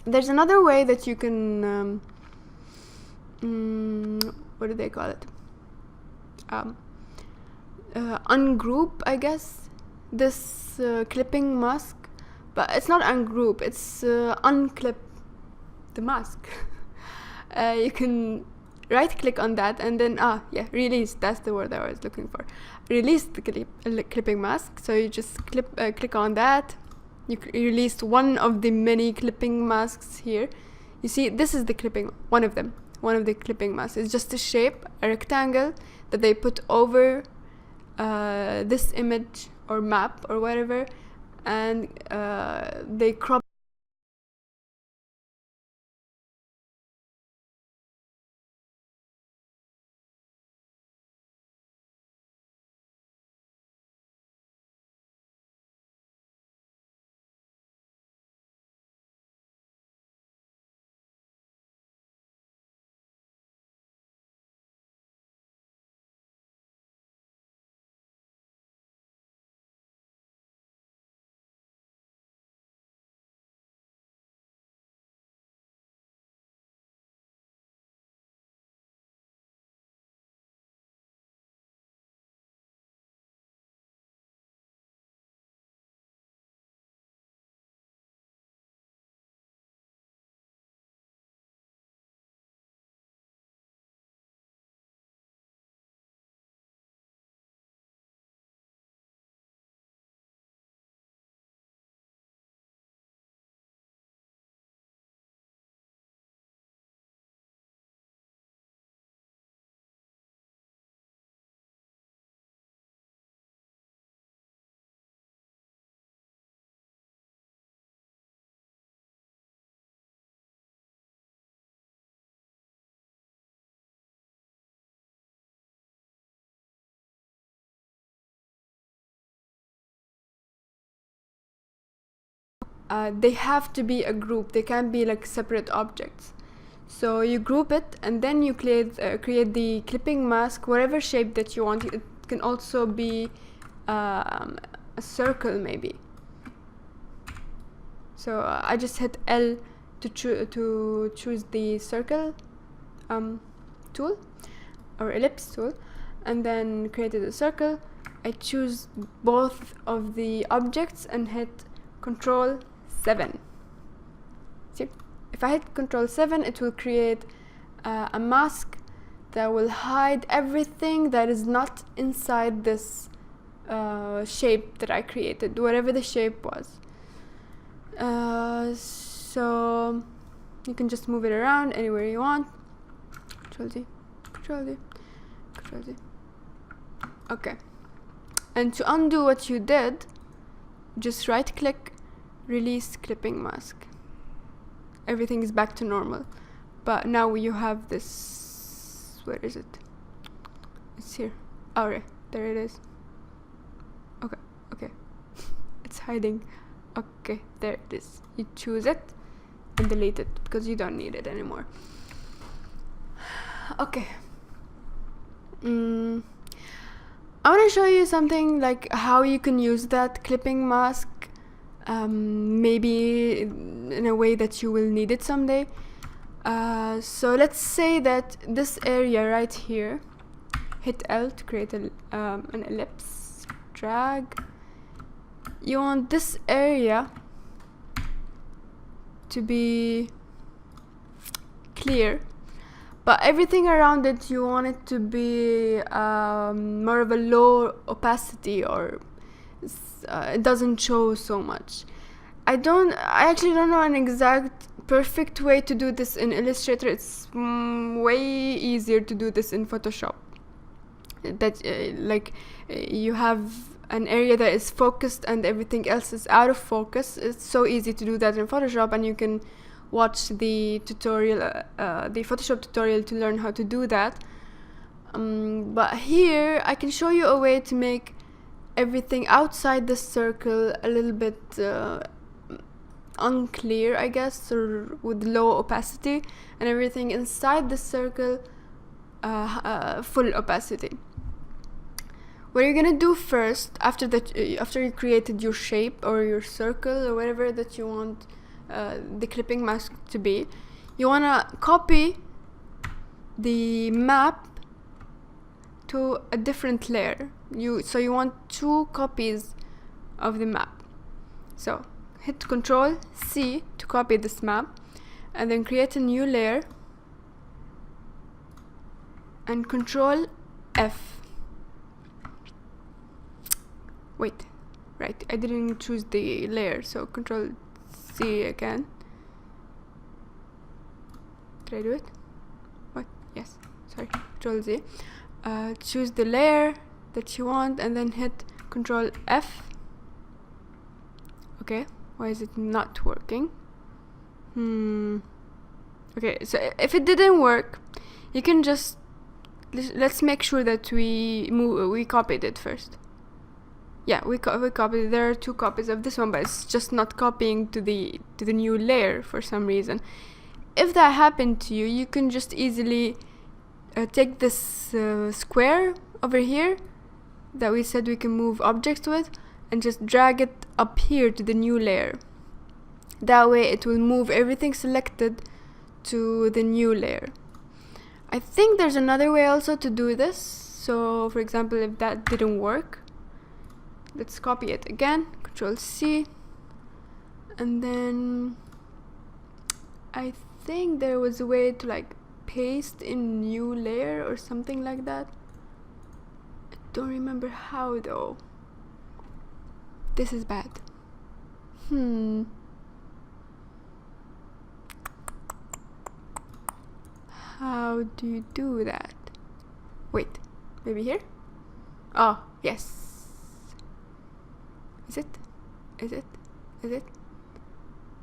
There's another way that you can what do they call it, ungroup, I guess, this clipping mask, but it's not ungroup, it's unclip the mask. You can right click on that and then release, that's the word I was looking for, release the clipping mask. So you just click on that, you released one of the many clipping masks here. You see, this is the clipping, one of the clipping masks. It's just a shape, a rectangle that they put over this image or map or whatever, and they crop. They have to be a group, they can't be like separate objects. So you group it and then you create the clipping mask, whatever shape that you want. It can also be a circle maybe. So I just hit L to choose the circle tool or ellipse tool, and then created a circle. I choose both of the objects and hit Control 7. See, if I hit Control 7, it will create a mask that will hide everything that is not inside this shape that I created, whatever the shape was. So you can just move it around anywhere you want. Control D, Control D, Control D. Okay. And to undo what you did, just right click, release clipping mask. Everything is back to normal. But now you have this, where is it? It's here. Oh, right, there it is. Okay, okay. It's hiding. Okay, there it is. You choose it and delete it because you don't need it anymore. Okay. I want to show you something like how you can use that clipping mask, maybe in a way that you will need it someday. So let's say that this area right here, hit L to create an ellipse, drag. You want this area to be clear, but everything around it you want it to be more of a low opacity, or it doesn't show so much. I actually don't know an exact perfect way to do this in Illustrator. It's way easier to do this in Photoshop. That you have an area that is focused and everything else is out of focus. It's so easy to do that in Photoshop, and you can watch the tutorial, the Photoshop tutorial, to learn how to do that. But here I can show you a way to make everything outside the circle a little bit unclear, I guess, or with low opacity, and everything inside the circle full opacity. What you're gonna do first, after you created your shape or your circle or whatever that you want the clipping mask to be. You want to copy the map to a different layer. So you want 2 copies of the map. So hit Ctrl C to copy this map, and then create a new layer, and Ctrl F. Wait, right, I didn't choose the layer, so Ctrl C again. Did I do it? What? Yes, sorry, Ctrl Z. Choose the layer that you want, and then hit Ctrl F. Okay, why is it not working? Okay, so if it didn't work, you can just let's make sure that we copied it first. Yeah, we copied. There are 2 copies of this one, but it's just not copying to the new layer for some reason. If that happened to you, you can just easily take this square over here that we said we can move objects with, and just drag it up here to the new layer. That way it will move everything selected to the new layer. I think there's another way also to do this. So for example, if that didn't work, let's copy it again, Ctrl C, and then I think there was a way to like paste in new layer or something like that. I don't remember how though. This is bad. How do you do that? Wait, maybe here? Oh, yes. Is it? Is it? Is it?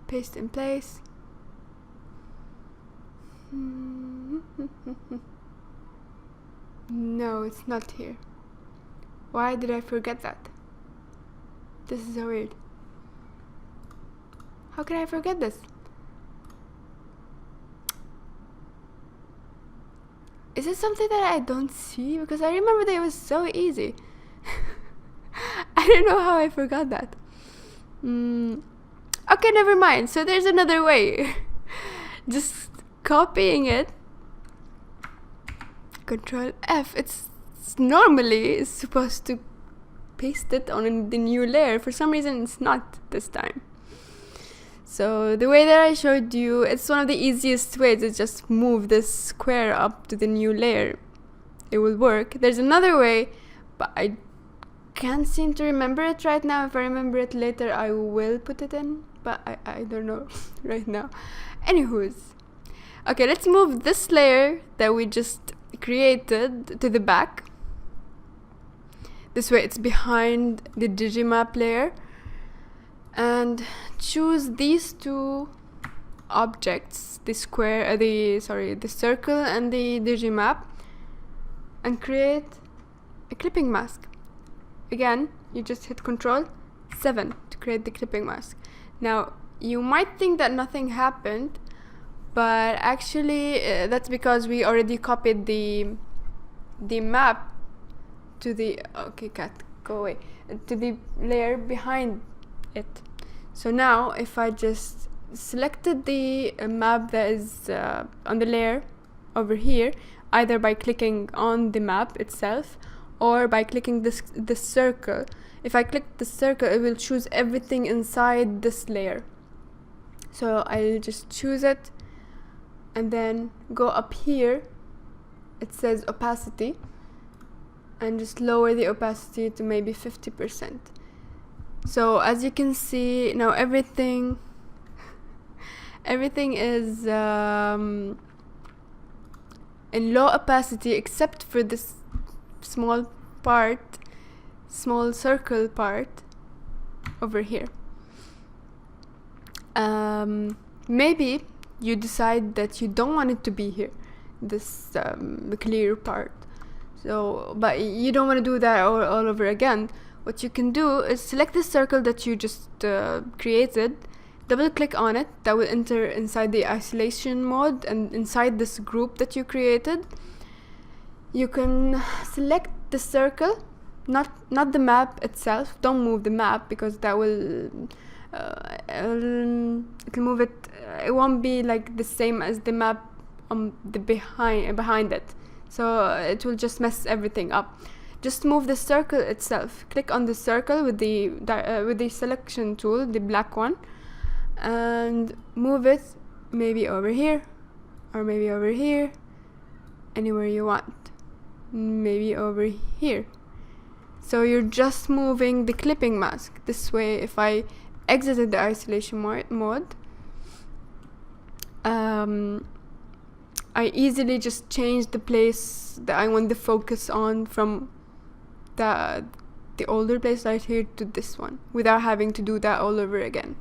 Paste in place. No, it's not here. Why did I forget that? This is so weird. How can I forget this? Is it something that I don't see? Because I remember that it was so easy. I don't know how I forgot that. Okay, never mind. So there's another way. Just copying it. Control F. It's normally supposed to paste it on the new layer. For some reason, it's not this time. So the way that I showed you, it's one of the easiest ways to just move this square up to the new layer. It will work. There's another way, but I can't seem to remember it right now. If I remember it later, I will put it in, but I don't know right now. Anywho's. Okay, let's move this layer that we just created to the back. This way it's behind the digimap layer. And choose these 2 objects, the square, the circle and the digimap, and create a clipping mask. Again, you just hit Ctrl 7 to create the clipping mask. Now, you might think that nothing happened, but actually that's because we already copied the map to the cat, go away, to the layer behind it. So now if I just selected the map that is on the layer over here, either by clicking on the map itself or by clicking this circle. If I click the circle, it will choose everything inside this layer. So I'll just choose it and then go up here. It says opacity, and just lower the opacity to maybe 50%. So as you can see now, everything is in low opacity except for this small circle part over here. Maybe you decide that you don't want it to be here, this the clear part. So, but you don't want to do that all over again. What you can do is select the circle that you just created, double click on it. That will enter inside the isolation mode, and inside this group that you created, you can select the circle, not the map itself. Don't move the map because that will it'll move it. It won't be like the same as the map on the behind it, so it will just mess everything up. Just move the circle itself. Click on the circle with the selection tool, the black one, and move it maybe over here, or maybe over here, anywhere you want, maybe over here. So you're just moving the clipping mask. This way, if I exited the isolation mode, I easily just change the place that I want the focus on from the older place right here to this one, without having to do that all over again.